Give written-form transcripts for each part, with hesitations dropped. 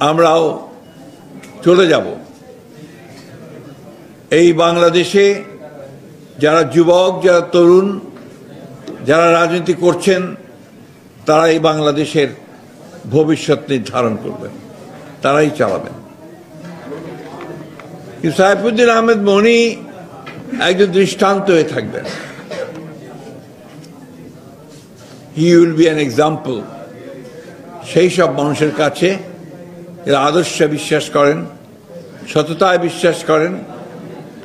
আমরাও চলে যাব। এই বাংলাদেশে যারা যুবক, যারা তরুণ, যারা রাজনীতি করছেন, তারা এই বাংলাদেশের ভবিষ্যৎ নির্ধারণ করবেন, তারাই চালাবেন। সাইফুদ্দিন আহমেদ মনি একজন দৃষ্টান্ত হয়ে থাকবেন। He will be an example সেই সব মানুষের কাছে যারা আদর্শে বিশ্বাস করেন, সততায় বিশ্বাস করেন,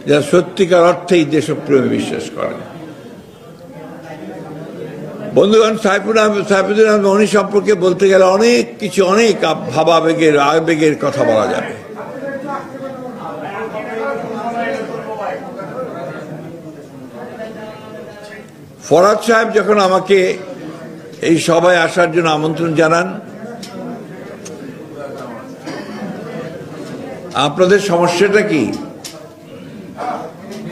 যারা সত্যিকার অর্থেই দেশপ্রেমে বিশ্বাস করেন। বন্ধুগণ, সাইফুদ্দিন আহমেদ মনি সম্পর্কে বলতে গেলে অনেক কিছু, অনেক ভাবাবেগের আবেগের কথা বলা যাবে। ফরহাদ সাহেব যখন আমাকে এই সভায় আসার জন্য আমন্ত্রণ জানান, আপনাদের সমস্যাটা কি?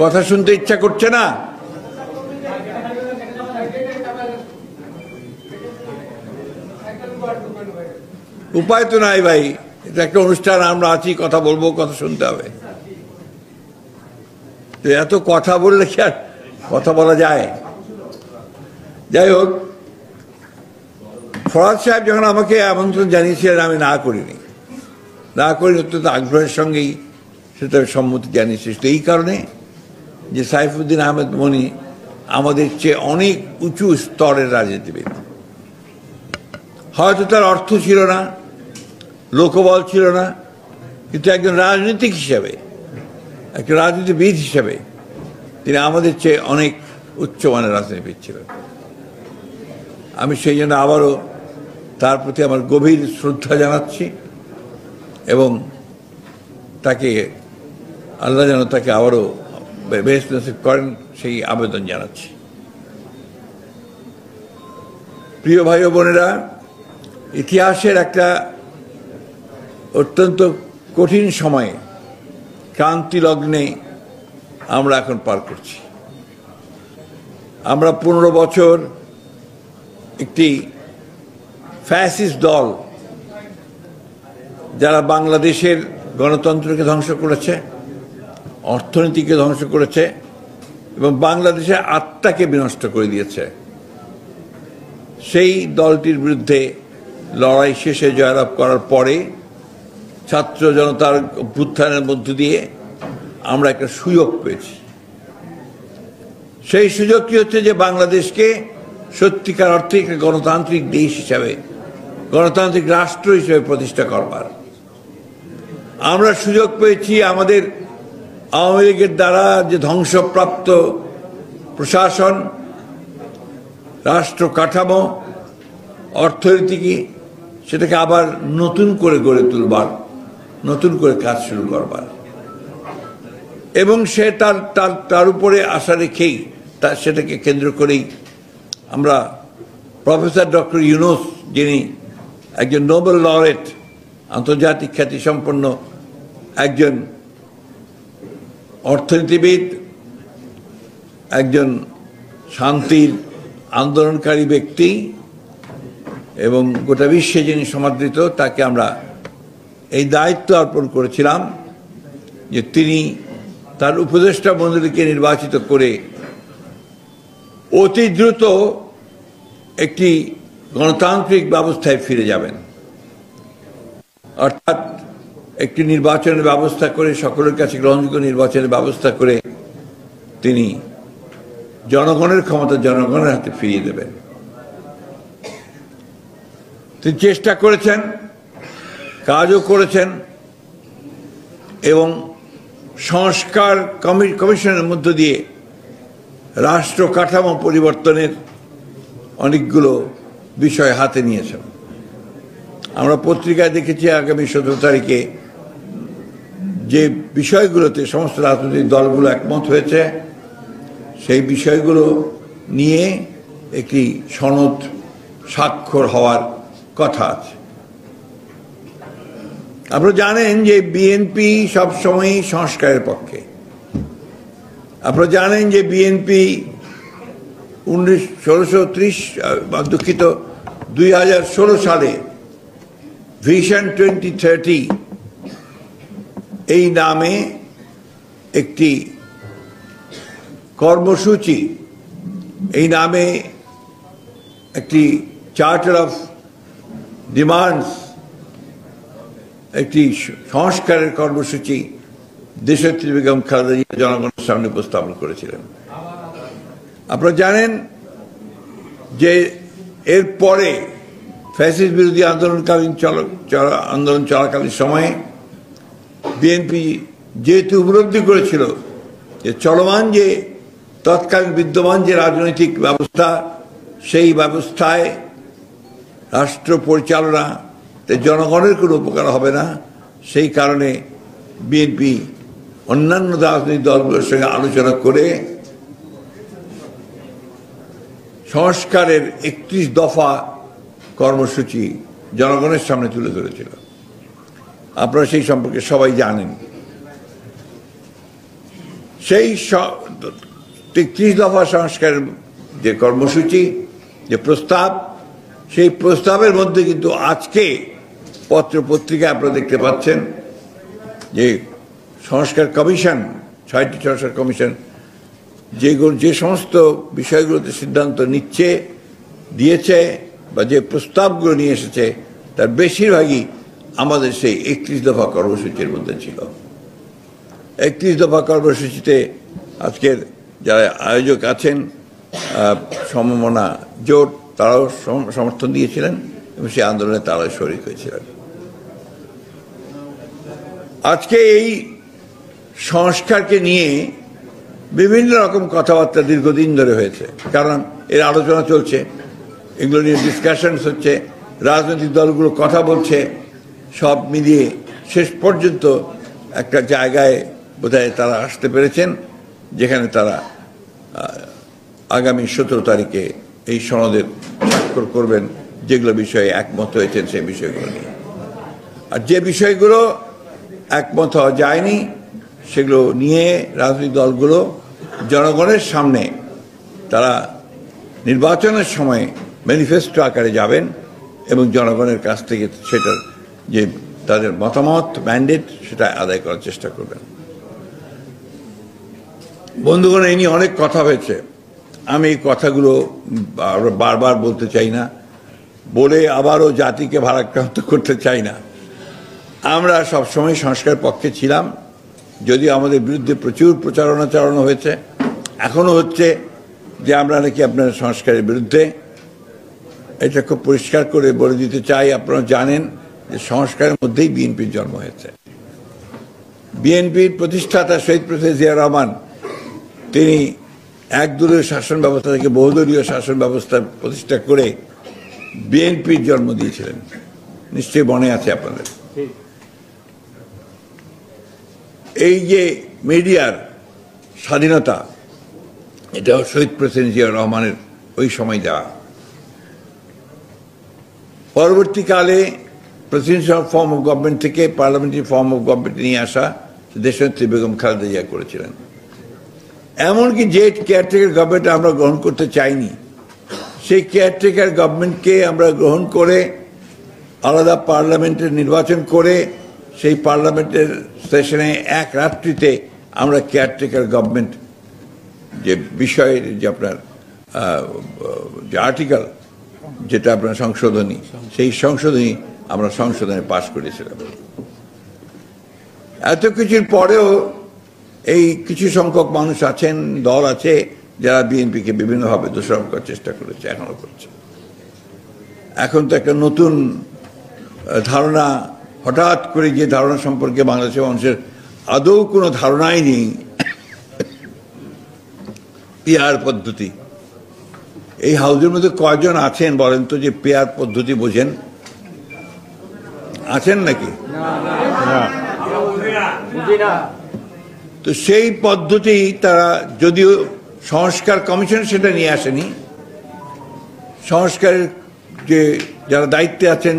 কথা শুনতে ইচ্ছা করছে না? উপায় তো নাই ভাই, এটা একটা অনুষ্ঠান, আমরা আছি, কথা বলবো, কথা শুনতে হবে। তো এত কথা বললে কি আর কথা বলা যায়? যাই হোক, ফরহাদ সাহেব যখন আমাকে আমন্ত্রণ জানিয়েছিলেন, আমি না করিনি। অত্যন্ত আগ্রহের সঙ্গেই সেটা সম্মতি জানিয়েছি। তো এই কারণে যে সাইফুদ্দিন আহমেদ মনি আমাদের চেয়ে অনেক উঁচু স্তরের রাজনীতিবিদ। হয়তো তার অর্থ ছিল না, লোকবল ছিল না, কিন্তু একজন রাজনীতিক হিসাবে, একজন রাজনীতিবিদ হিসাবে তিনি আমাদের চেয়ে অনেক উচ্চমানের রাজনীতিবিদ ছিলেন। আমি সেই জন্য আবারও তার প্রতি আমার গভীর শ্রদ্ধা জানাচ্ছি এবং তাকে, আল্লাহ যেন তাকে আবারও বেহেশত নসিব করেন, সেই আবেদন জানাচ্ছি। প্রিয় ভাই ও বোনেরা, ইতিহাসের একটা অত্যন্ত কঠিন সময়ে, ক্রান্তি লগ্নে আমরা এখন পার করছি। আমরা 15 বছর একটি ফ্যাসিস্ট দল, যারা বাংলাদেশের গণতন্ত্রকে ধ্বংস করেছে, অর্থনীতিকে ধ্বংস করেছে এবং বাংলাদেশের আত্মাকে বিনষ্ট করে দিয়েছে, সেই দলটির বিরুদ্ধে লড়াই শেষে জয়লাভ করার পরে ছাত্র জনতার অভ্যুত্থানের মধ্য দিয়ে আমরা একটা সুযোগ পেয়েছি। সেই সুযোগটি হচ্ছে যে বাংলাদেশকে সত্যিকার অর্থে একটা গণতান্ত্রিক দেশ হিসাবে, গণতান্ত্রিক রাষ্ট্র হিসেবে প্রতিষ্ঠা করবার। আমরা সুযোগ পেয়েছি আমাদের আওয়ামী লীগের দ্বারা যে ধ্বংসপ্রাপ্ত প্রশাসন, রাষ্ট্র কাঠামো, অর্থনীতি, সেটাকে আবার নতুন করে গড়ে তুলবার, নতুন করে কাজ শুরু করবার। এবং সে তার উপরে আশা রেখেই, সেটাকে কেন্দ্র করেই আমরা প্রফেসর ডক্টর ইউনূস, যিনি একজন নোবেল লরেট, আন্তর্জাতিক খ্যাতিসম্পন্ন একজন অর্থনীতিবিদ, একজন শান্তির আন্দোলনকারী ব্যক্তি এবং গোটা বিশ্বে যিনি সমাদৃত, তাকে আমরা এই দায়িত্ব অর্পণ করেছিলাম যে তিনি তার উপদেষ্টা মণ্ডলীকে নির্বাচিত করে অতি দ্রুত একটি গণতান্ত্রিক ব্যবস্থায় ফিরে যাবেন, অর্থাৎ একটি নির্বাচনের ব্যবস্থা করে, সকলের কাছে গ্রহণযোগ্য নির্বাচনের ব্যবস্থা করে তিনি জনগণের ক্ষমতা জনগণের হাতে ফিরিয়ে দেবেন। তিনি চেষ্টা করেছেন, কাজও করেছেন এবং সংস্কার কমিশনের মধ্য দিয়ে রাষ্ট্র কাঠামো পরিবর্তনের অনেকগুলো বিষয় হাতে নিয়েছেন। আমরা পত্রিকায় দেখেছি আগামী 17 তারিখে যে বিষয়গুলোতে সমস্ত রাজনৈতিক দলগুলো একমত হয়েছে, সেই বিষয়গুলো নিয়ে একটি সনদ স্বাক্ষর হওয়ার কথা আছে। আপনারা জানেন যে বিএনপি সবসময়ই সংস্কারের পক্ষে। আপনারা জানেন যে বিএনপি 2016 সালে ভিশন 2030 এই নামে একটি কর্মসূচি, এই নামে একটি চার্টার অফ ডিমান্ডস, একটি সংস্কারের কর্মসূচি দেশনেত্রী বেগম খালেদা জিয়া জনগণের সামনে উপস্থাপন করেছিলেন। আপনারা জানেন যে এর পরে ফ্যাসিস্ট বিরোধী আন্দোলন চলাকালীন সময়ে বিএনপি যেহেতু উপলব্ধি করেছিল যে চলমান যে তৎকালীন বিদ্যমান যে রাজনৈতিক ব্যবস্থা, সেই ব্যবস্থায় রাষ্ট্র পরিচালনাতে জনগণের কোনো উপকার হবে না, সেই কারণে বিএনপি অন্যান্য রাজনৈতিক দলগুলোর সঙ্গে আলোচনা করে সংস্কারের 31 দফা কর্মসূচি জনগণের সামনে তুলে ধরেছিল। আপনারা সেই সম্পর্কে সবাই জানেন। সেই 31 দফা সংস্কারের যে কর্মসূচি, যে প্রস্তাব, সেই প্রস্তাবের মধ্যে কিন্তু আজকে পত্র পত্রিকায় আপনারা দেখতে পাচ্ছেন যে সংস্কার কমিশন, 6টি সংস্কার কমিশন যে সমস্ত বিষয়গুলোতে সিদ্ধান্ত দিয়েছে বা যে প্রস্তাবগুলো নিয়ে এসেছে, তার বেশিরভাগই আমাদের সেই 31 দফা কর্মসূচির মধ্যে ছিল। 31 দফা কর্মসূচিতে আজকের যারা আয়োজক আছেন, সমমনা জোট, তারাও সমর্থন দিয়েছিলেন এবং সেই আন্দোলনে তারাও শরিক হয়েছিলেন। আজকে এই সংস্কারকে নিয়ে বিভিন্ন রকম কথাবার্তা দীর্ঘদিন ধরে হয়েছে, কারণ এর আলোচনা চলছে, এগুলো নিয়ে ডিসকাশনস হচ্ছে, রাজনৈতিক দলগুলো কথা বলছে, সব মিলিয়ে শেষ পর্যন্ত একটা জায়গায় বোধহয় তারা আসতে পেরেছেন যেখানে তারা আগামী 17 তারিখে এই সনদের স্বাক্ষর করবেন, যেগুলো বিষয়ে একমত হয়েছেন সেই বিষয়গুলো নিয়ে। আর যে বিষয়গুলো একমত হওয়া যায়নি সেগুলো নিয়ে রাজনৈতিক দলগুলো জনগণের সামনে তারা নির্বাচনের সময় ম্যানিফেস্টো আকারে যাবেন এবং জনগণের কাছ থেকে সেটার যে তাদের মতামত, ম্যান্ডেট, সেটা আদায় করার চেষ্টা করবেন। বন্ধুগণ, এই নিয়ে অনেক কথা হয়েছে, আমি এই কথাগুলো বারবার বলতে চাই না, বলে আবারও জাতিকে ভারাক্রান্ত করতে চাই না। আমরা সবসময় সংস্কার পক্ষে ছিলাম, যদিও আমাদের বিরুদ্ধে প্রচুর প্রচারণা চালানো হয়েছে, এখনো হচ্ছে যে আমরা নাকি আপনার সংস্কারের বিরুদ্ধে। এটা খুব পরিষ্কার করে বলে দিতে চাই, আপনারা জানেন যে সংস্কারের মধ্যেই বিএনপির জন্ম হয়েছে। বিএনপির প্রতিষ্ঠাতা শহীদ প্রেসিডেন্ট জিয়া রহমান, তিনি একদলীয় শাসন ব্যবস্থা থেকে বহুদলীয় শাসন ব্যবস্থা প্রতিষ্ঠা করে বিএনপির জন্ম দিয়েছিলেন, নিশ্চয়ই মনে আছে আপনাদের। এই যে মিডিয়ার স্বাধীনতা, এটাও শহীদ প্রেসিডেন্ট জিয়া রহমানের ওই সময় দেওয়া। পরবর্তীকালে প্রেসিডেন্সিয়াল ফর্ম অফ গভর্নমেন্ট থেকে পার্লামেন্টারি ফর্ম অফ গভর্নমেন্ট নিয়ে আসা দেশনেত্রী বেগম খালেদা জিয়া করেছিলেন। এমনকি যে কেয়ারটেকার গভর্নমেন্ট আমরা গ্রহণ করতে চাইনি, সেই কেয়ারটেকার গভর্নমেন্টকে আমরা গ্রহণ করে আলাদা পার্লামেন্টের নির্বাচন করে সেই পার্লামেন্টের সেশনে এক রাত্রিতে আমরা কেয়ারটেকার গভর্নমেন্ট যে বিষয়ের যে আপনার যে আর্টিকেল, যেটা আপনার সংশোধনী, সেই সংশোধনী আমরা সংশোধনে পাশ করেছিলাম। এত কিছুর পরেও এই কিছু সংখ্যক মানুষ আছেন, দল আছে, যারা বিএনপিকে বিভিন্নভাবে দোষারোপ করার চেষ্টা করেছে, এখনো করছে। এখন তো একটা নতুন ধারণা, হঠাৎ করে যে ধারণা সম্পর্কে বাংলাদেশের মানুষের আদৌ কোনো ধারণাই নেই, পেয়ার পদ্ধতি। এই হাউজের মধ্যে কয়জন আছেন বলেন তো যে পেয়ার পদ্ধতি বোঝেন? আছেন নাকি? তো সেই পদ্ধতি তারা, যদিও সংস্কার কমিশন সেটা নিয়ে আসেনি, সংস্কারের যে যারা দায়িত্বে আছেন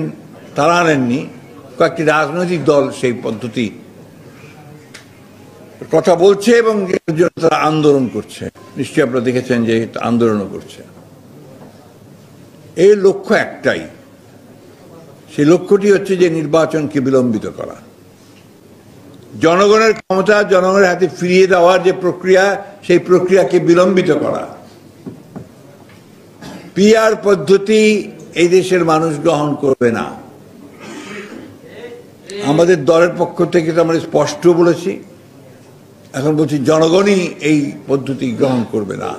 তারা আনেননি, কয়েকটি রাজনৈতিক দল সেই পদ্ধতি কথা বলছে এবং এর জন্য তারা আন্দোলন করছে। নিশ্চয়ই আপনারা দেখেছেন যে আন্দোলনও করছে। এর লক্ষ্য একটাই সেই লক্ষ্যটি হচ্ছে যে নির্বাচনকে বিলম্বিত করা, জনগণের ক্ষমতা জনগণের হাতে ফিরিয়ে দেওয়ার যে প্রক্রিয়া, সেই প্রক্রিয়াকে বিলম্বিত করা। পিআর পদ্ধতি এই দেশের মানুষ গ্রহণ করবে না। আমাদের দলের পক্ষ থেকে তো আমরা স্পষ্ট বলেছি, এখন বলছি জনগণই এই পদ্ধতি গ্রহণ করবে না।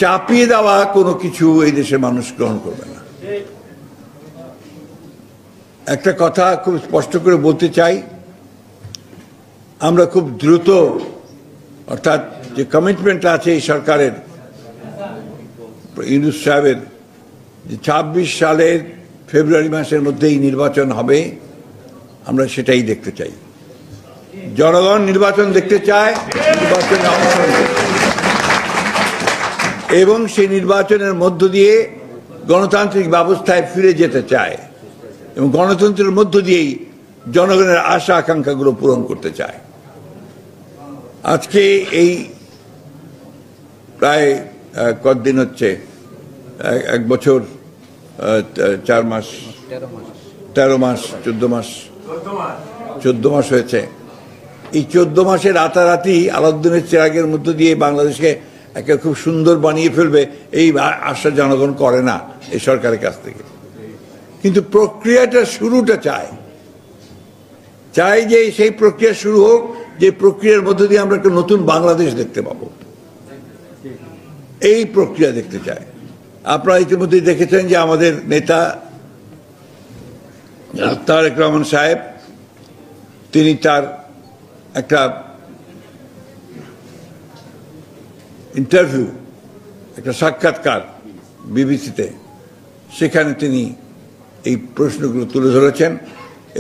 চাপিয়ে দেওয়া কোনো কিছু এই দেশের মানুষ গ্রহণ করবে না। একটা কথা খুব স্পষ্ট করে বলতে চাই, আমরা খুব দ্রুত, অর্থাৎ যে কমিটমেন্ট আছে এই সরকারের, ইউনূস সাহেবের, যে 26 সালের ফেব্রুয়ারি মাসের মধ্যেই নির্বাচন হবে, আমরা সেটাই দেখতে চাই। জনগণ নির্বাচন দেখতে চায়, নির্বাচনে অংশগ্রহণ করতে চায়, এবং সেই নির্বাচনের মধ্য দিয়ে গণতান্ত্রিক ব্যবস্থায় ফিরে যেতে চায়, এবং গণতন্ত্রের মধ্য দিয়েই জনগণের আশা আকাঙ্ক্ষাগুলো পূরণ করতে চায়। আজকে এই প্রায় কতদিন হচ্ছে, 1 বছর 4 মাস 13 মাস 14 মাস হয়েছে। এই 14 মাসে রাতারাতি আলাউদ্দিনের চেরাগের মধ্য দিয়ে বাংলাদেশকে একটা খুব সুন্দর বানিয়ে ফেলবে, এই আশা জনগণ করে না এই সরকারের কাছ থেকে। কিন্তু প্রক্রিয়াটা শুরুটা চায় যে সেই প্রক্রিয়া শুরু হোক, যে প্রক্রিয়ার মধ্য দিয়ে আমরা একটা নতুন বাংলাদেশ দেখতে পাবো, এই প্রক্রিয়া দেখতে চায়। আপনারা ইতিমধ্যেই দেখেছেন যে আমাদের নেতা তারেক রহমান সাহেব, তিনি তার একটা ইন্টারভিউ, একটা সাক্ষাৎকার বিবিসিতে, সেখানে তিনি এই প্রশ্নগুলো তুলে ধরেছেন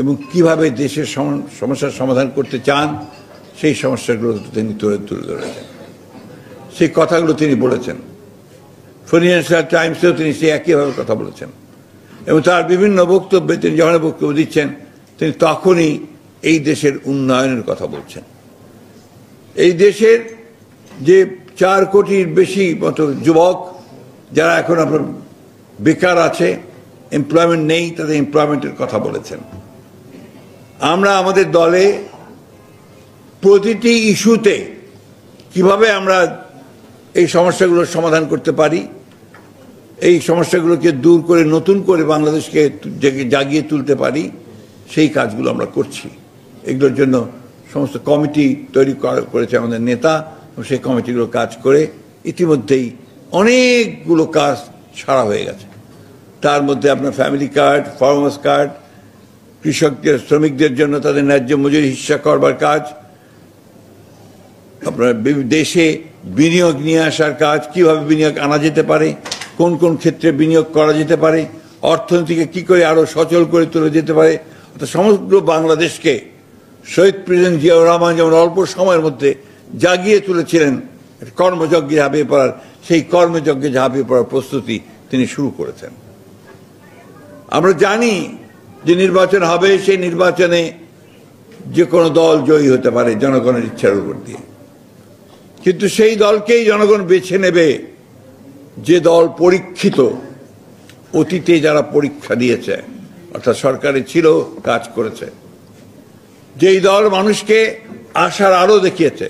এবং কিভাবে দেশের সমস্যার সমাধান করতে চান সেই সমস্যাগুলো তিনি তুলে ধরেছেন। সেই কথাগুলো তিনি বলেছেন। ফাইন্যান্সিয়াল টাইমসেও তিনি সেই একইভাবে কথা বলেছেন, এবং তার বিভিন্ন বক্তব্যে তিনি যখন বক্তব্য দিচ্ছেন, তিনি তখনই এই দেশের উন্নয়নের কথা বলছেন। এই দেশের যে 4 কোটির বেশি মতো যুবক যারা এখন আপনার বেকার আছে, এমপ্লয়মেন্ট নেই, তাদের এমপ্লয়মেন্টের কথা বলেছেন। আমরা আমাদের দলে প্রতিটি ইস্যুতে কিভাবে আমরা এই সমস্যাগুলোর সমাধান করতে পারি, এই সমস্যাগুলোকে দূর করে নতুন করে বাংলাদেশকে জাগিয়ে তুলতে পারি, সেই কাজগুলো আমরা করছি। এগুলোর জন্য সমস্ত কমিটি তৈরি করেছে আমাদের নেতা, সেই কমিটিগুলো কাজ করে ইতিমধ্যেই অনেকগুলো কাজ সারা হয়ে গেছে। তার মধ্যে আপনার ফ্যামিলি কার্ড, ফার্মার্স কার্ড, কৃষকদের শ্রমিকদের জন্য তাদের ন্যায্য মজুরি হিস্সা করবার কাজ, আপনার দেশে বিনিয়োগ নিয়ে আসার কাজ, কিভাবে বিনিয়োগ আনা যেতে পারে, কোন কোন ক্ষেত্রে বিনিয়োগ করা যেতে পারে, অর্থনীতিকে কি করে আরো সচল করে তোলা যেতে পারে। অর্থাৎ সমগ্র বাংলাদেশকে শহীদ প্রেসিডেন্ট জিয়াউর রহমান যেমন অল্প সময়ের মধ্যে জাগিয়ে তুলেছিলেন কর্মযজ্ঞে ঝাঁপিয়ে পড়ার, সেই কর্মযজ্ঞে ঝাঁপিয়ে পড়ার প্রস্তুতি তিনি শুরু করেছেন। আমরা জানি যে নির্বাচন হবে, সেই নির্বাচনে যে কোনো দল জয়ী হতে পারে জনগণের ইচ্ছার উপর দিয়ে, কিন্তু সেই দলকেই জনগণ বেছে নেবে যে দল পরীক্ষিত, অতীতে যারা পরীক্ষা দিয়েছে, অর্থাৎ সরকারে ছিল, কাজ করেছে, যেই দল মানুষকে আশার আলো দেখিয়েছে,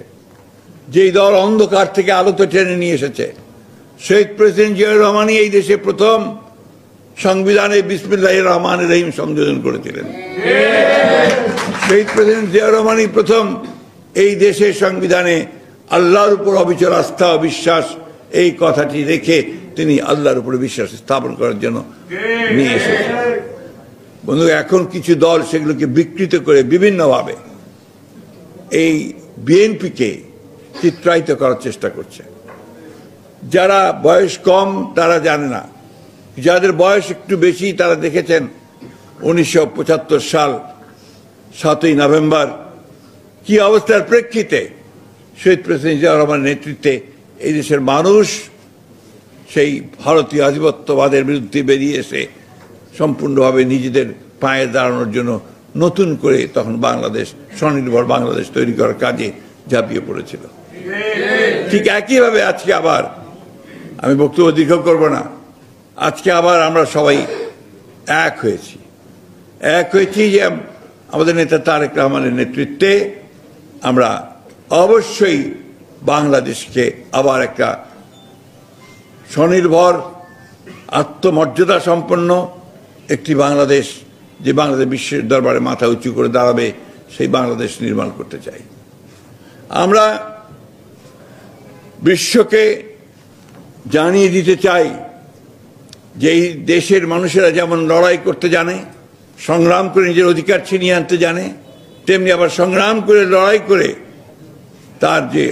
যেই দল অন্ধকার থেকে আলোতে টেনে নিয়ে এসেছে। শহীদ প্রেসিডেন্ট জিয়াউর রহমানই এই দেশে প্রথম সংবিধানে বিসমিল্লাহির রহমানির রহিম সংযোজন করেছিলেন। শহীদ প্রেসিডেন্ট জিয়াউর রহমানই প্রথম এই দেশের সংবিধানে আল্লাহর উপর অবিচল আস্থা ও বিশ্বাস, এই কথাটি রেখে তিনি আল্লাহর উপরে বিশ্বাস স্থাপন করার জন্য নিয়ে এসেছেন। বন্ধু, এখন কিছু দল সেগুলোকে বিকৃত করে বিভিন্নভাবে এই বিএনপিকে চিত্রায়িত করার চেষ্টা করছে। যারা বয়স কম তারা জানে না, যাদের বয়স একটু বেশি তারা দেখেছেন 1975 সাল 7ই নভেম্বর কি অবস্থার প্রেক্ষিতে শহীদ প্রেসিডেন্ট জিয়াউর রহমানের নেতৃত্বে এই দেশের মানুষ সেই ভারতীয় আধিপত্যবাদের বিরুদ্ধে বেরিয়ে এসে সম্পূর্ণভাবে নিজেদের পায়ে দাঁড়ানোর জন্য নতুন করে তখন বাংলাদেশ, স্বনির্ভর বাংলাদেশ তৈরি করার কাজে ঝাঁপিয়ে পড়েছিল। ঠিক একইভাবে আজকে আবার, আমি বক্তব্য দীর্ঘ করব না, আজকে আবার আমরা সবাই এক হয়েছি যে আমাদের নেতা তারেক রহমানের নেতৃত্বে আমরা অবশ্যই বাংলাদেশকে আবার একটা স্বনির্ভর আত্মমর্যাদা সম্পন্ন একটি বাংলাদেশ, যে বাংলাদেশ বিশ্বের দরবারে মাথা উঁচু করে দাঁড়াবে, সেই বাংলাদেশ নির্মাণ করতে চাই। আমরা বিশ্বকে জানিয়ে দিতে চাই যে এই দেশের মানুষেরা যেমন লড়াই করতে জানে, সংগ্রাম করে নিজের অধিকার ছিনিয়ে আনতে জানে, তেমনি আবার সংগ্রাম করে লড়াই করে তার যে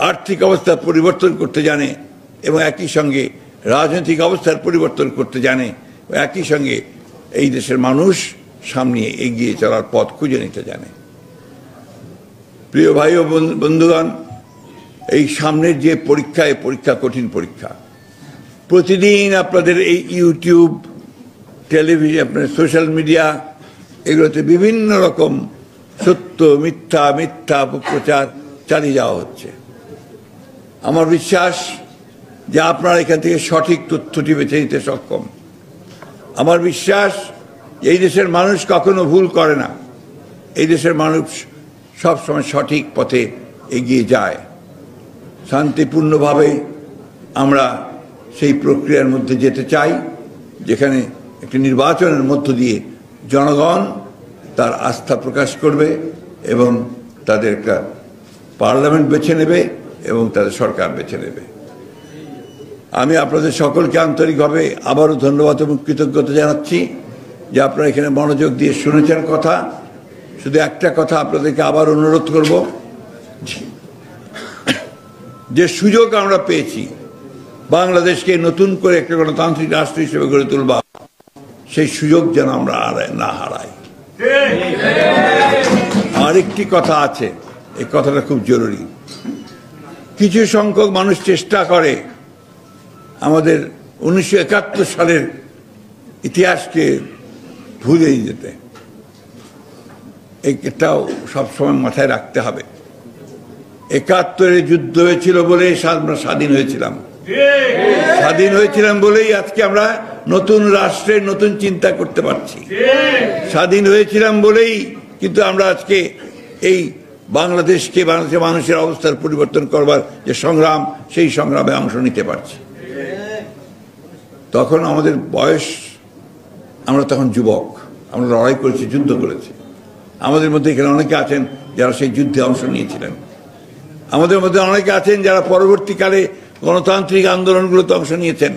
আর্থিক অবস্থা পরিবর্তন করতে জানে এবং একই সঙ্গে রাজনৈতিক অবস্থার পরিবর্তন করতে জানে, একই সঙ্গে এই দেশের মানুষ সামনে এগিয়ে চলার পথ খুঁজে নিতে জানে। প্রিয় ভাই ও বন্ধুগণ, এই সামনের যে পরীক্ষা, এই পরীক্ষা কঠিন পরীক্ষা। প্রতিদিন আপনাদের এই ইউটিউব, টেলিভিশন, আপনার সোশ্যাল মিডিয়া, এগুলোতে বিভিন্ন রকম সত্য মিথ্যা অপপ্রচার চালিয়ে যাওয়া হচ্ছে। আমার বিশ্বাস যে আপনারা এখান থেকে সঠিক তথ্যটি বেছে নিতে সক্ষম। আমার বিশ্বাস এই দেশের মানুষ কখনো ভুল করে না, এই দেশের মানুষ সবসময় সঠিক পথে এগিয়ে যায়। শান্তিপূর্ণভাবে আমরা সেই প্রক্রিয়ার মধ্যে যেতে চাই, যেখানে একটি নির্বাচনের মধ্য দিয়ে জনগণ তার আস্থা প্রকাশ করবে এবং তাদের একটা পার্লামেন্ট বেছে নেবে এবং তাদের সরকার বেছে নেবে। আমি আপনাদের সকলকে আন্তরিকভাবে আবারও ধন্যবাদ এবং কৃতজ্ঞতা জানাচ্ছি যে আপনারা এখানে মনোযোগ দিয়ে শুনেছেন কথা। শুধু একটা কথা আপনাদেরকে আবার অনুরোধ করব, যে সুযোগ আমরা পেয়েছি বাংলাদেশকে নতুন করে একটা গণতান্ত্রিক রাষ্ট্র হিসেবে গড়ে তুলবা, সেই সুযোগ যেন আমরা না হারাই। আরেকটি কথা আছে, এই কথাটা খুব জরুরি। কিছু সংখ্যক মানুষ চেষ্টা করে আমাদের 1971 সালের ইতিহাসকে ভুলে যেতে। এটাও সবসময় মাথায় রাখতে হবে। 71-এ যুদ্ধ হয়েছিল বলে আমরা স্বাধীন হয়েছিলাম, স্বাধীন হয়েছিলাম বলেই আজকে আমরা নতুন রাষ্ট্রের নতুন চিন্তা করতে পারছি। স্বাধীন হয়েছিলাম বলেই কিন্তু আমরা আজকে এই বাংলাদেশকে, বাংলাদেশের মানুষের অবস্থার পরিবর্তন করবার যে সংগ্রাম, সেই সংগ্রামে অংশ নিতে পারছি। তখন আমাদের বয়স, আমরা তখন যুবক, আমরা লড়াই করেছি, যুদ্ধ করেছি। আমাদের মধ্যে এখানে অনেকে আছেন যারা সেই যুদ্ধে অংশ নিয়েছিলেন। আমাদের মধ্যে অনেকে আছেন যারা পরবর্তীকালে গণতান্ত্রিক আন্দোলনগুলোতে অংশ নিয়েছেন।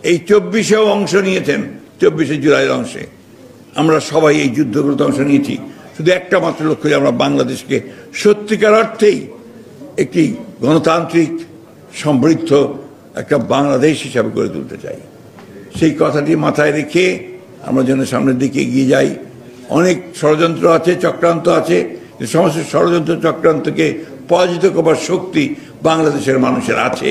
এই 24-এও অংশ নিয়েছেন, 24শে জুলাইয়ের অংশে। আমরা সবাই এই যুদ্ধগুলোতে অংশ নিয়েছি। শুধু একটা মাত্র লক্ষ্য, যে আমরা বাংলাদেশকে সত্যিকার অর্থেই একটি গণতান্ত্রিক সমৃদ্ধ একটা বাংলাদেশ হিসাবে গড়ে তুলতে চাই। সেই কথাটি মাথায় রেখে আমরা যেন সামনের দিকে এগিয়ে যাই। অনেক ষড়যন্ত্র আছে, চক্রান্ত আছে, সমস্ত ষড়যন্ত্র চক্রান্তকে পরাজিত করবার শক্তি বাংলাদেশের মানুষের আছে।